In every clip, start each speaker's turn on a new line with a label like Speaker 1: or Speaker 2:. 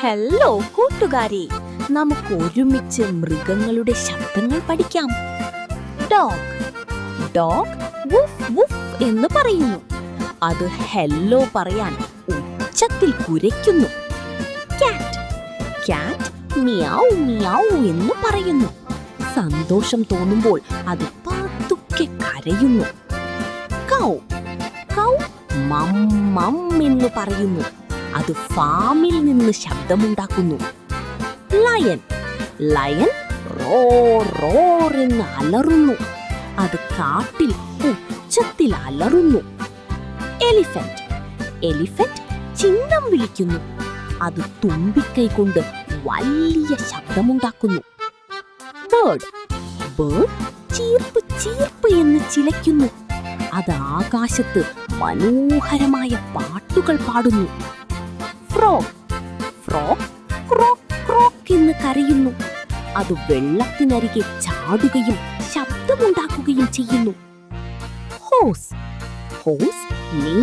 Speaker 1: Hello കൂട്ടുകാരെ, നമുക്ക് ഒരുമിച്ച് മൃഗങ്ങളുടെ ശബ്ദങ്ങൾ പഠിക്കാം. ഡോഗ് ഡോഗ് വുഫ് വുഫ് എന്ന് പറയുന്നു. അത് ഹെല്ലോ പറയാൻ ഉച്ചത്തിൽ കുരയ്ക്കുന്നു. കാറ്റ് കാറ്റ് മിയാവ് മിയാവ് എന്ന് പറയുന്നു. സന്തോഷം തോന്നുമ്പോൾ അത് പതുക്കെ കരയുന്നു. കൗ കൗ മം മം എന്ന് പറയുന്നു. അത് ഫാമിൽ നിന്ന് ശബ്ദമുണ്ടാക്കുന്നു. ലയൺ ലയൺ റോർ റോർ എന്ന് അലറുന്നു. അത് കാട്ടിൽ ഉച്ചത്തിൽ അലറുന്നു. എലിഫന്റ് എലിഫന്റ് ചിഹ്നം വിളിക്കുന്നു. അത് തുമ്പിക്കൈ കൊണ്ട് വലിയ ശബ്ദമുണ്ടാക്കുന്നു. ബേർഡ് ബേർഡ് ചീർപ്പ് ചീർപ്പ് എന്ന് ചിലയ്ക്കുന്നു. അത് ആകാശത്ത് മനോഹരമായ പാട്ടുകൾ പാടുന്നു. ഫ്രോഗ് ഫ്രോഗ് ക്രോക്ക് ക്രോക്ക് എന്ന് കരയുന്നു. അത് വെള്ളത്തിനരികെ ചാടുകയും ശബ്ദമുണ്ടാക്കുകയും ചെയ്യുന്നു. ഹോസ് ഹോസ് നീ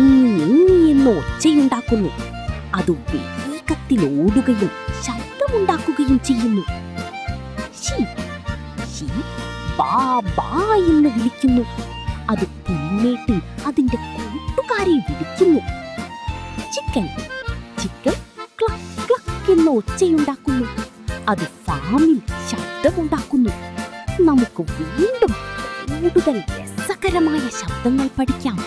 Speaker 1: എന്ന് ഒച്ചയുണ്ടാക്കുന്നു. അത് വേഗത്തിൽ ഓടുകയും ശബ്ദമുണ്ടാക്കുകയും ചെയ്യുന്നു. ഷീപ്പ് ഷീപ്പ് ബാ ബാ എന്ന് വിളിക്കുന്നു. അത് പുൽമേട്ടിൽ അതിന്റെ കൂട്ടുകാരെ വിളിക്കുന്നു. ചിക്കൻ ചിക്കൻ ക്ലക്ക് ക്ലക്ക് എന്ന് ഒച്ചയുണ്ടാക്കുന്നു. അത് ഫാമിൽ ശബ്ദമുണ്ടാക്കുന്നു. നമുക്ക് വീണ്ടും കൂടുതൽ രസകരമായ ശബ്ദങ്ങൾ പഠിക്കാം.